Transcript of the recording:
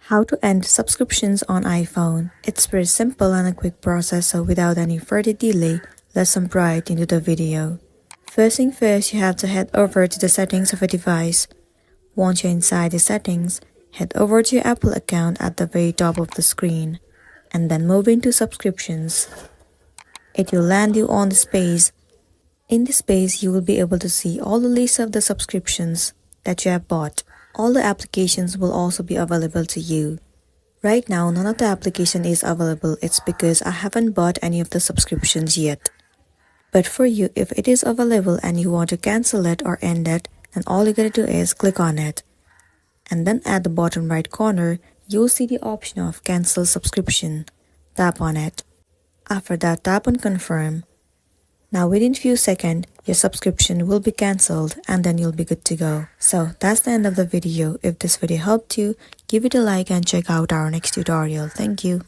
How to end subscriptions on iPhone. It's very simple and a quick process, so without any further delay, let's jump right into the video. First thing first, you have to head over to the settings of a device. Once you're inside the settings, head over to your Apple account at the very top of the screen, and then move into subscriptions. It will land you on this page. In this page, you will be able to see all the list of the subscriptions that you have bought. All the applications will also be available to you. Right now, none of the application is available. It's because I haven't bought any of the subscriptions yet. But for you, if it is available and you want to cancel it or end it, then all you gotta do is click on it. And then at the bottom right corner, you'll see the option of cancel subscription. Tap on it. After that, tap on confirm. Now within few seconds, your subscription will be cancelled and then you'll be good to go. So that's the end of the video. If this video helped you, give it a like and check out our next tutorial. Thank you.